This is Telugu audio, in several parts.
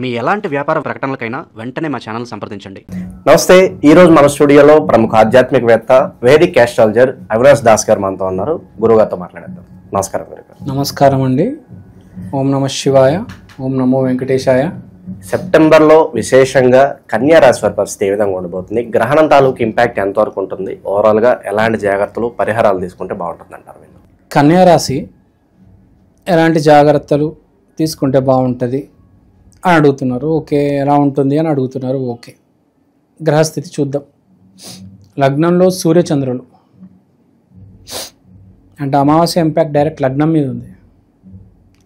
మీ ఎలాంటి వ్యాపార ప్రకటనలకైనా వెంటనే మా ఛానల్ సంప్రదించండి. నమస్తే. ఈరోజు మన స్టూడియోలో ప్రముఖ ఆధ్యాత్మికవేత్త వేదిక్ ఆస్ట్రాలజర్ అవినాష్ దాస్ గారు మనతో ఉన్నారు. గురుగారితో మాట్లాడేద్దాం. నమస్కారం గురుగారు. నమస్కారం అండి. ఓం నమః శివాయ, ఓం నమో వెంకటేశాయ. సెప్టెంబర్లో విశేషంగా కన్యా రాశి వారి పరిస్థితి ఏ విధంగా ఉండబోతుంది? గ్రహణం తాలూకు ఇంపాక్ట్ ఎంతవరకు ఉంటుంది? ఓవరాల్గా ఎలాంటి జాగ్రత్తలు పరిహారాలు తీసుకుంటే బాగుంటుంది అంటారు? కన్యా రాశి ఎలాంటి జాగ్రత్తలు తీసుకుంటే బాగుంటుంది అని అడుగుతున్నారు. ఓకే, ఎలా ఉంటుంది అని అడుగుతున్నారు. ఓకే, గ్రహస్థితి చూద్దాం. లగ్నంలో సూర్యచంద్రులు అంటే అమావాస్య ఇంపాక్ట్ డైరెక్ట్ లగ్నం మీద ఉంది.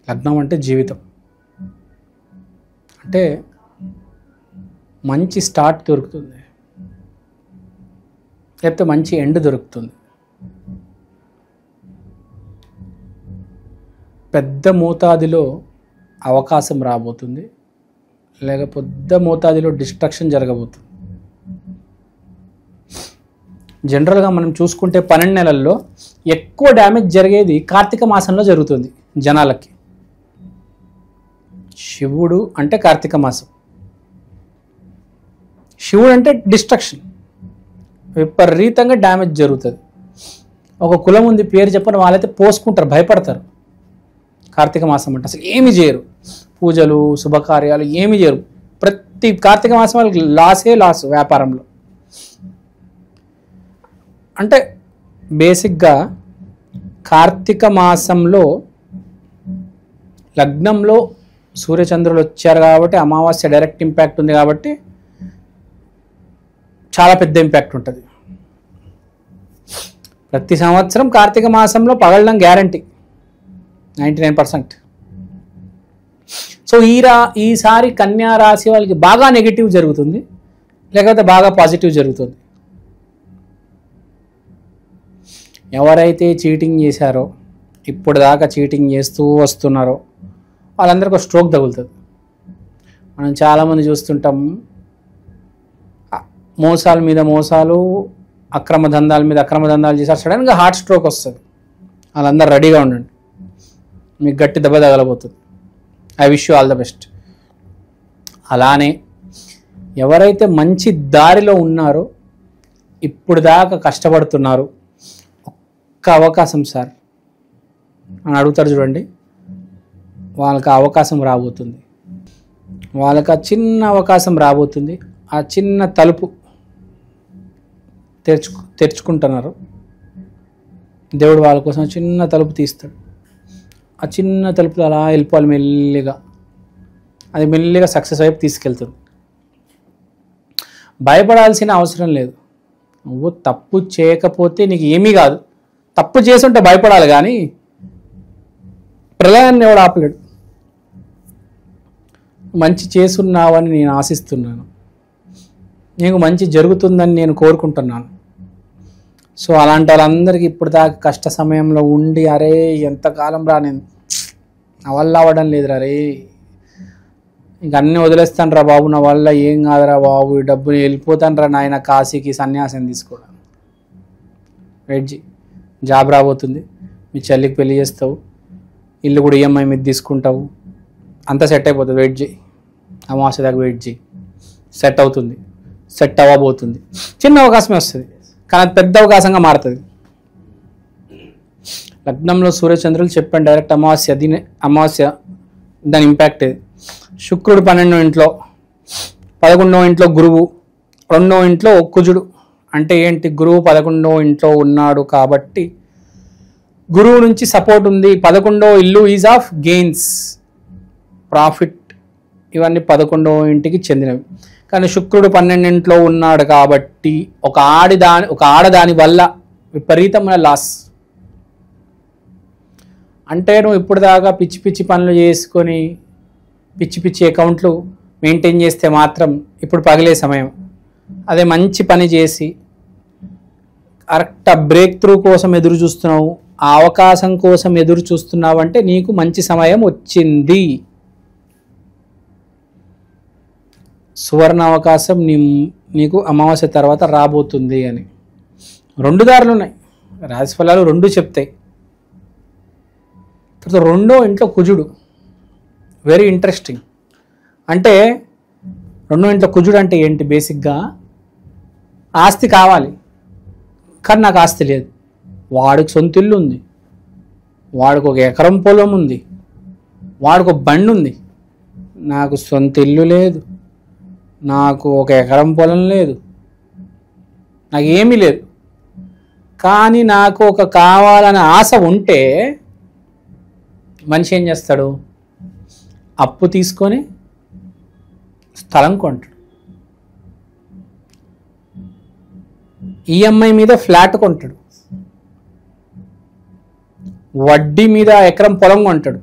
లగ్నం అంటే జీవితం, అంటే మంచి స్టార్ట్ దొరుకుతుంది, లేకపోతే మంచి ఎండ్ దొరుకుతుంది. పెద్ద మోతాదులో అవకాశం రాబోతుంది, లేకపోతే పెద్ద మోతాదులో డిస్ట్రక్షన్ జరగబోతుంది. జనరల్గా మనం చూసుకుంటే 12 నెలల్లో ఎక్కువ డ్యామేజ్ జరిగేది కార్తీక మాసంలో జరుగుతుంది జనాలకి. శివుడు అంటే కార్తీక మాసం, శివుడు అంటే డిస్ట్రక్షన్, విపరీతంగా డ్యామేజ్ జరుగుతుంది. ఒక కులం ఉంది, పేరు చెప్పని వాళ్ళైతే పోసుకుంటారు, భయపడతారు. కార్తీక మాసం అంటే అసలు ఏమి చేయరు, పూజలు శుభకార్యాలు ఏమి చేయరు. ప్రతి కార్తీక మాసం వాళ్ళకి లాస్ వ్యాపారంలో. అంటే బేసిక్గా కార్తీక మాసంలో లగ్నంలో సూర్యచంద్రులు వచ్చారు కాబట్టి అమావాస్య డైరెక్ట్ ఇంపాక్ట్ ఉంది కాబట్టి చాలా పెద్ద ఇంపాక్ట్ ఉంటుంది. ప్రతి సంవత్సరం కార్తీక మాసంలో పగలడం గ్యారంటీ 99%. సో ఈసారి కన్యా రాశి వాళ్ళకి బాగా నెగిటివ్ జరుగుతుంది, లేకపోతే బాగా పాజిటివ్ జరుగుతుంది. ఎవరైతే చీటింగ్ చేశారో, ఇప్పుడు దాకా చీటింగ్ చేస్తూ వస్తున్నారో వాళ్ళందరికీ ఒక స్ట్రోక్ తగులుతుంది. మనం చాలామంది చూస్తుంటాం, మోసాల మీద మోసాలు, అక్రమ దందాల మీద అక్రమ దందాలు చేశారు, సడన్గా హార్ట్ స్ట్రోక్ వస్తుంది. వాళ్ళందరూ రెడీగా ఉండండి, మీకు గట్టి దెబ్బ తగలబోతుంది. I wish you all the best. అలానే ఎవరైతే మంచి దారిలో ఉన్నారో, ఇప్పుడు దాకా కష్టపడుతున్నారు, ఒక్క అవకాశం సార్ అని అడుగుతారు చూడండి, వాళ్ళకి ఆ అవకాశం రాబోతుంది. వాళ్ళకి ఆ చిన్న అవకాశం రాబోతుంది. ఆ చిన్న తలుపు తెరుచుకుంటున్నారు. దేవుడు వాళ్ళ కోసం చిన్న తలుపు తీస్తాడు. ఆ చిన్న తలుపులో అలా వెళ్ళిపోవాలి మెల్లిగా. అది మెల్లిగా సక్సెస్ వైపు తీసుకెళ్తుంది. భయపడాల్సిన అవసరం లేదు. నువ్వు తప్పు చేయకపోతే నీకు ఏమీ కాదు. తప్పు చేస్తుంటే భయపడాలి, కానీ ప్రళయాన్ని ఎవడు ఆపలేడు. మంచి చేసున్నావని నేను ఆశిస్తున్నాను, నీకు మంచి జరుగుతుందని నేను కోరుకుంటున్నాను. సో అలాంటి వాళ్ళందరికీ ఇప్పుడు దాకా కష్ట సమయంలో ఉండి, అరే ఎంతకాలం రా, నేను నా వల్ల అవ్వడం లేదురా, రే ఇంక అన్నీ వదిలేస్తాను రా బాబు, నా వల్ల ఏం కాదురా బాబు, ఈ డబ్బుని వెళ్ళిపోతాను రా నాయన కాశీకి సన్యాసం తీసుకోవడం. వెయిట్ చేయి, జాబ్ రాబోతుంది, మీ చెల్లికి పెళ్లి చేస్తావు, ఇల్లు కూడా ఈఎంఐ మీద తీసుకుంటావు, అంతా సెట్ అయిపోతుంది. వెయిట్ చేయి, అమావాస్య దాకా వెయిట్ చేయి, సెట్ అవుతుంది, సెట్ అవ్వబోతుంది. చిన్న అవకాశమే వస్తుంది, కానీ అది పెద్ద అవకాశంగా మారుతుంది. లగ్నంలో సూర్యచంద్రులు చెప్పాను డైరెక్ట్ అమావాస్య దాని ఇంపాక్ట్. శుక్రుడు 12వ ఇంట్లో, 11వ ఇంట్లో గురువు, 2వ ఇంట్లో కుజుడు. అంటే ఏంటి, గురువు 11వ ఇంట్లో ఉన్నాడు కాబట్టి గురువు నుంచి సపోర్ట్ ఉంది. 11వ ఇల్లు ఈజ్ ఆఫ్ గెయిన్స్, ప్రాఫిట్, ఇవన్నీ 11వ ఇంటికి చెందినవి. కానీ శుక్రుడు 12 ఇంట్లో ఉన్నాడు కాబట్టి ఒక ఆడదాని వల్ల విపరీతమైన లాస్. అంటే నువ్వు ఇప్పుడు దాకా పిచ్చి పిచ్చి పనులు చేసుకొని పిచ్చి పిచ్చి అకౌంట్లు మెయింటైన్ చేస్తే మాత్రం ఇప్పుడు పగిలే సమయం. అదే మంచి పని చేసి కరెక్ట్ బ్రేక్ త్రూ కోసం ఎదురు చూస్తున్నావు, ఆ అవకాశం కోసం ఎదురు చూస్తున్నావు అంటే నీకు మంచి సమయం వచ్చింది. సువర్ణ అవకాశం నీకు అమావాస్య తర్వాత రాబోతుంది అని 2 దారులు ఉన్నాయి. రాశి ఫలాలు 2 చెప్తాయి. తర్వాత 2వ ఇంట్లో కుజుడు, వెరీ ఇంట్రెస్టింగ్. అంటే రెండో ఇంట్లో కుజుడు అంటే ఏంటి? బేసిక్గా ఆస్తి కావాలి, కానీ నాకు ఆస్తి లేదు. వాడికి సొంత ఇల్లు ఉంది, వాడికి 1 ఎకరం పొలం ఉంది, వాడికి ఒక బండి ఉంది. నాకు సొంత ఇల్లు లేదు, నాకు 1 ఎకరం పొలం లేదు, నాకు ఏమీ లేదు. కానీ నాకు ఒక కావాలనే ఆశ ఉంటే మనిషి ఏం చేస్తాడు? అప్పు తీసుకొని స్థలం కొంటాడు, ఈఎంఐ మీద ఫ్లాట్ కొంటాడు, వడ్డీ మీద ఎకరం పొలం కొంటాడు.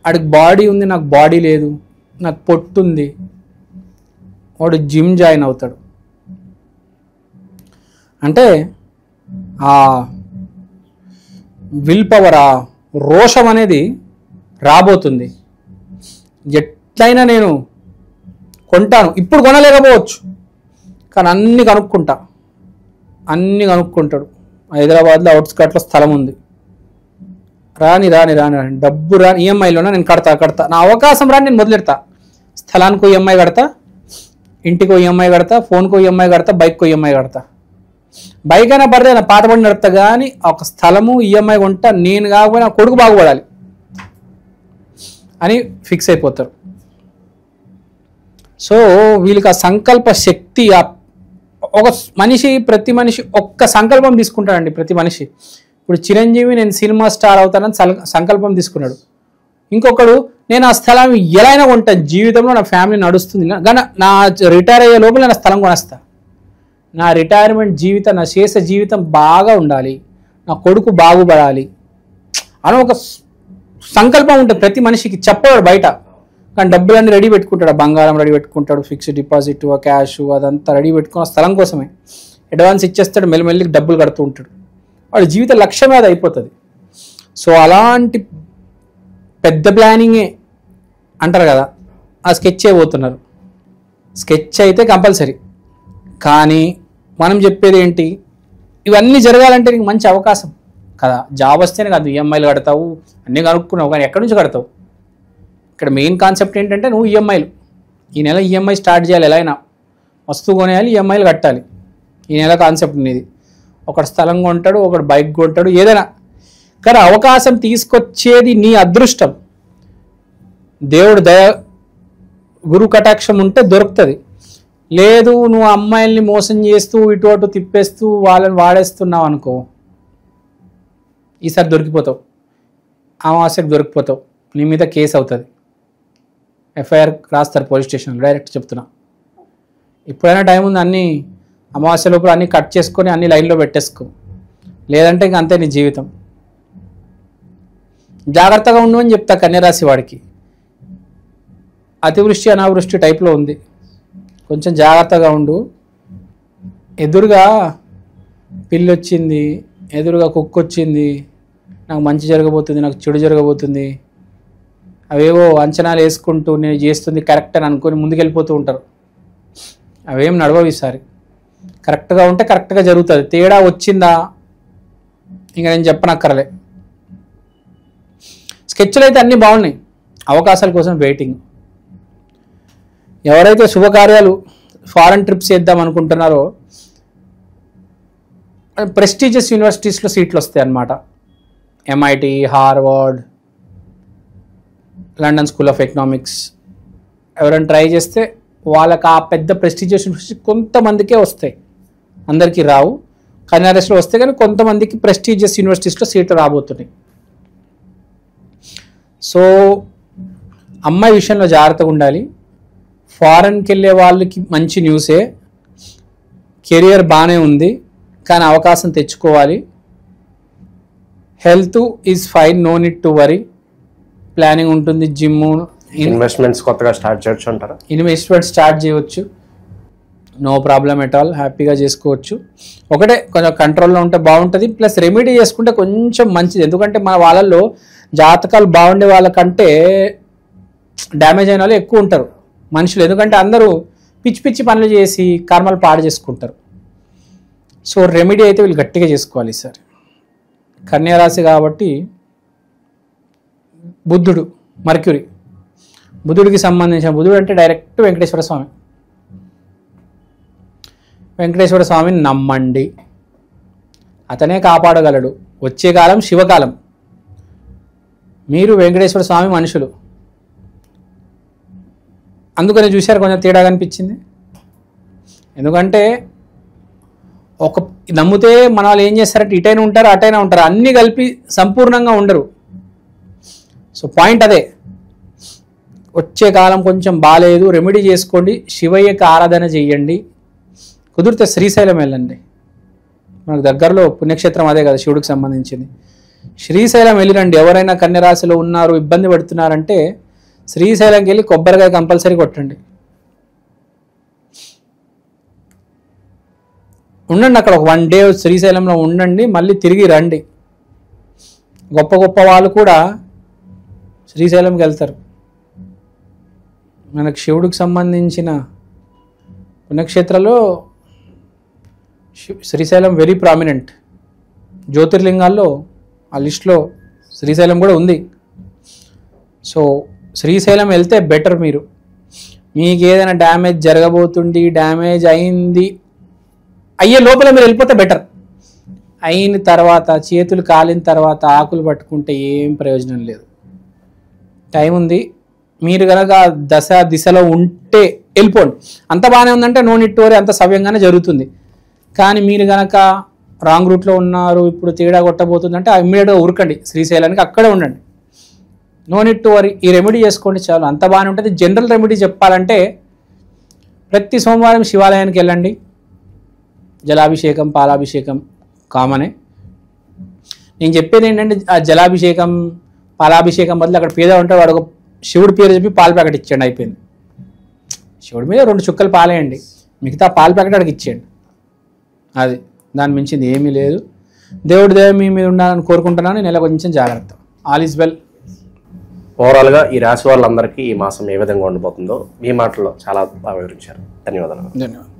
ఆడికి బాడీ ఉంది, నాకు బాడీ లేదు, నాకు పొట్టు ఉంది. వాడు జిమ్ జాయిన్ అవుతాడు. అంటే ఆ విల్ పవర్, ఆ రోషం అనేది రాబోతుంది. ఎట్లయినా నేను కొంటాను. ఇప్పుడు కొనలేకపోవచ్చు, కానీ అన్నీ కనుక్కుంటాడు. హైదరాబాద్లో అవుట్స్కట్లో స్థలం ఉంది, రాని డబ్బు రాని, ఈఎంఐలోనే నేను కడతా, నా అవకాశం రాని నేను మొదలెడతా. స్థలానికి ఈఎంఐ కడతా, ఇంటికి ఈఎంఐ కడతా, ఫోన్కు ఈఎంఐ కడతా, బైక్కు ఈఎంఐ కడతా. బైక్ అయినా పడితే నా పాత బండి నడుపుతా, కానీ ఒక స్థలము ఈఎంఐ కొంటా. నేను కాకపోయినా కొడుకు బాగుపడాలి అని ఫిక్స్ అయిపోతారు. సో వీళ్ళకి ఆ సంకల్ప శక్తి, ప్రతి మనిషి ఒక్క సంకల్పం తీసుకుంటాడండి. ప్రతి మనిషి ఇప్పుడు చిరంజీవి నేను సినిమా స్టార్ అవుతానని సంకల్పం తీసుకున్నాడు. ఇంకొకడు నేను ఆ స్థలం ఎలా అయినా కొంటాను, జీవితంలో నా ఫ్యామిలీ నడుస్తుంది, కానీ నా రిటైర్ అయ్యే లోపల నా స్థలం కొనేస్తా, నా రిటైర్మెంట్ జీవితం, నా శేష జీవితం బాగా ఉండాలి, నా కొడుకు బాగుపడాలి అని ఒక సంకల్పం ఉంటుంది ప్రతి మనిషికి. చెప్పవాడు బయట, కానీ డబ్బులన్నీ రెడీ పెట్టుకుంటాడు, బంగారం రెడీ పెట్టుకుంటాడు, ఫిక్స్డ్ డిపాజిట్, క్యాష్ అదంతా రెడీ పెట్టుకున్న స్థలం కోసమే. అడ్వాన్స్ ఇచ్చేస్తాడు, మెల్లిమెల్లికి డబ్బులు కడుతూ ఉంటాడు. వాడి జీవిత లక్ష్యం అది అయిపోతుంది. సో అలాంటి పెద్ద ప్లానింగే అంటారు కదా, ఆ స్కెచ్ అయిపోతున్నారు. స్కెచ్ అయితే కంపల్సరీ, కానీ మనం చెప్పేది ఏంటి? ఇవన్నీ జరగాలంటే నీకు మంచి అవకాశం కదా. జాబ్ వస్తేనే కాదు, ఈఎంఐలు కడతావు, అన్నీ కనుక్కున్నావు, కానీ ఎక్కడి నుంచి కడతావు? ఇక్కడ మెయిన్ కాన్సెప్ట్ ఏంటంటే నువ్వు ఈఎంఐలు, ఈ నెల ఈఎంఐ స్టార్ట్ చేయాలి. ఎలా అయినా వస్తువు కొనేయాలి, ఈఎంఐలు కట్టాలి. ఈ నెల కాన్సెప్ట్ నీది. ఒకడు స్థలం కొంటాడు, ఒకడు బైక్ కొంటాడు, ఏదైనా. కానీ అవకాశం తీసుకొచ్చేది నీ అదృష్టం. దేవుడు దయ, గురు కటాక్షం ఉంటే దొరుకుతుంది. లేదు నువ్వు అమ్మాయిల్ని మోసం చేస్తూ ఇటు అటు తిప్పేస్తూ వాళ్ళని వాడేస్తున్నావు అనుకో, ఈసారి దొరికిపోతావు, అమావాస్యకు దొరికిపోతావు, నీ మీద కేసు అవుతుంది, ఎఫ్ఐఆర్ రాస్తారు పోలీస్ స్టేషన్లో. డైరెక్ట్ చెప్తున్నా, ఇప్పుడైనా టైం ఉంది, అన్నీ అమావాస్య లోపల అన్నీ కట్ చేసుకొని అన్ని లైన్లో పెట్టేసుకో, లేదంటే ఇంక అంతే నీ జీవితం. జాగ్రత్తగా ఉండు అని చెప్తా కన్యరాశి వాడికి. అతివృష్టి అనావృష్టి టైప్లో ఉంది, కొంచెం జాగ్రత్తగా ఉండు. ఎదురుగా పిల్లి వచ్చింది, ఎదురుగా కుక్క వచ్చింది, నాకు మంచి జరగబోతుంది, నాకు చెడు జరగబోతుంది, అవేవో అంచనాలు వేసుకుంటూ నేను చేస్తుంది కరెక్ట్ అని అనుకొని ముందుకెళ్ళిపోతూ ఉంటారు. అవేం నడవవు ఈసారి. కరెక్ట్గా ఉంటే కరెక్ట్గా జరుగుతుంది. తేడా వచ్చిందా ఇంకా నేను చెప్పనక్కర్లే. స్కెచ్లు అయితే అన్నీ బాగున్నాయి, అవకాశాల కోసం వెయిటింగ్. ఎవరైతే శుభకార్యాలు ఫారెన్ ట్రిప్స్ చేద్దాం అనుకుంటున్నారో ప్రెస్టీజియస్ యూనివర్సిటీస్లో సీట్లు వస్తాయి అన్నమాట. MIT, Harvard, London school of economics. ఎవరైనా ట్రై చేస్తే వాళ్ళకి ఆ పెద్ద ప్రెస్టీజియస్ యూనివర్సిటీ కొంతమందికే వస్తాయి, అందరికీ రావు. కన్యారాశిలో వస్తే కానీ కొంతమందికి ప్రెస్టీజియస్ యూనివర్సిటీస్లో సీట్లు రాబోతున్నాయి. సో అమ్మాయి విషయంలో జాగ్రత్తగా ఉండాలి. ఫారెన్కి వెళ్ళే వాళ్ళకి మంచి న్యూసే, కెరియర్ బాగానే ఉంది, కానీ అవకాశం తెచ్చుకోవాలి. Health is fine, no need to worry. Planning ఉంటుంది, జిమ్, ఇన్వెస్ట్మెంట్స్ కొత్తగా స్టార్ట్ చేయొచ్చు అంటారా? ఇన్వెస్ట్మెంట్ స్టార్ట్ చేయవచ్చు, నో ప్రాబ్లం ఎట్ ఆల్, హ్యాపీగా చేసుకోవచ్చు. ఒకటే కొంచెం కంట్రోల్లో ఉంటే బాగుంటుంది, ప్లస్ రెమెడీ చేసుకుంటే కొంచెం మంచిది. ఎందుకంటే మన వాళ్ళల్లో జాతకాలు బాగుండే వాళ్ళకంటే డ్యామేజ్ అయిన వాళ్ళు ఎక్కువ ఉంటారు మనుషులు. ఎందుకంటే అందరూ పిచ్చి పిచ్చి పనులు చేసి కర్మలు పాడు చేసుకుంటారు. సో రెమెడీ అయితే వీళ్ళు గట్టిగా చేసుకోవాలి సార్. కన్యారాశి కాబట్టి బుద్ధుడు, మర్క్యూరీ, బుధుడికి సంబంధించిన బుధుడు అంటే డైరెక్ట్ వెంకటేశ్వర స్వామి. వెంకటేశ్వర స్వామిని నమ్మండి, అతనే కాపాడగలడు. వచ్చే కాలం శివకాలం. మీరు వెంకటేశ్వర స్వామి మనుషులు, అందుకని చూశారు కొంచెం తేడా కనిపించింది. ఎందుకంటే ఒక నమ్మితే మన వాళ్ళు ఏం చేస్తారంటే ఇటైనా ఉంటారు అటైనా ఉంటారు, అన్నీ కలిపి సంపూర్ణంగా ఉండరు. సో పాయింట్ అదే. వచ్చే కాలం కొంచెం బాగాలేదు, రెమెడీ చేసుకోండి, శివయ్యకి ఆరాధన చెయ్యండి. కుదిరితే శ్రీశైలం వెళ్ళండి, మనకు దగ్గరలో పుణ్యక్షేత్రం అదే కదా శివుడికి సంబంధించింది. శ్రీశైలం వెళ్ళిరండి. ఎవరైనా కన్యరాశిలో ఉన్నారు, ఇబ్బంది పడుతున్నారంటే శ్రీశైలంకి వెళ్ళి కొబ్బరికాయ కంపల్సరీ కొట్టండి. ఉండండి అక్కడ ఒక 1 డే శ్రీశైలంలో ఉండండి, మళ్ళీ తిరిగి రండి. గొప్ప గొప్ప వాళ్ళు కూడా శ్రీశైలంకి వెళ్తారు. మనకు శివుడికి సంబంధించిన పుణ్యక్షేత్రాల్లో శ్రీశైలం వెరీ ప్రామినెంట్. జ్యోతిర్లింగాల్లో ఆ లిస్ట్లో శ్రీశైలం కూడా ఉంది. సో శ్రీశైలం వెళ్తే బెటర్. మీకు ఏదైనా డ్యామేజ్ జరగబోతుంది, డ్యామేజ్ అయింది అయ్యే లోపల మీరు వెళ్ళిపోతే బెటర్. అయిన తర్వాత చేతులు కాలిన తర్వాత ఆకులు పట్టుకుంటే ఏం ప్రయోజనం లేదు. టైం ఉంది. మీరు కనుక దిశలో ఉంటే వెళ్ళిపోండి. అంత బాగానే ఉందంటే నో నీడ్ టు వరీ, అంత సవ్యంగానే జరుగుతుంది. కానీ మీరు కనుక రాంగ్ రూట్లో ఉన్నారు, ఇప్పుడు తేడా కొట్టబోతుందంటే ఇమ్మీడియట్గా ఉరకండి శ్రీశైలానికి, అక్కడే ఉండండి. No need to worry. ఈ రెమెడీ చేసుకోండి చాలు, అంత బాగానే ఉంటుంది. జనరల్ రెమెడీ చెప్పాలంటే ప్రతి సోమవారం శివాలయానికి వెళ్ళండి. జలాభిషేకం, పాలాభిషేకం కామనే. నేను చెప్పేది ఏంటంటే ఆ జలాభిషేకం, పాలాభిషేకం బదులు అక్కడ పేద ఉంటే వాడు ఒక శివుడి పేరు చెప్పి పాల ప్యాకెట్ ఇచ్చేయండి, అయిపోయింది. శివుడి మీద 2 చుక్కలు పాలేయండి, మిగతా పాల ప్యాకెట్ అక్కడికి ఇచ్చేయండి. అది దాని మించింది ఏమీ లేదు. దేవుడి దయ మీ మీద ఉండాలని కోరుకుంటున్నాను. నెల కొంచెం జాగ్రత్త. All is well. ఓవరాల్గా ఈ రాశి వాళ్ళందరికీ ఈ మాసం ఏ విధంగా ఉండబోతుందో మీ మాటల్లో చాలా బాగా వివరించారు. ధన్యవాదాలు. ధన్యవాదాలు.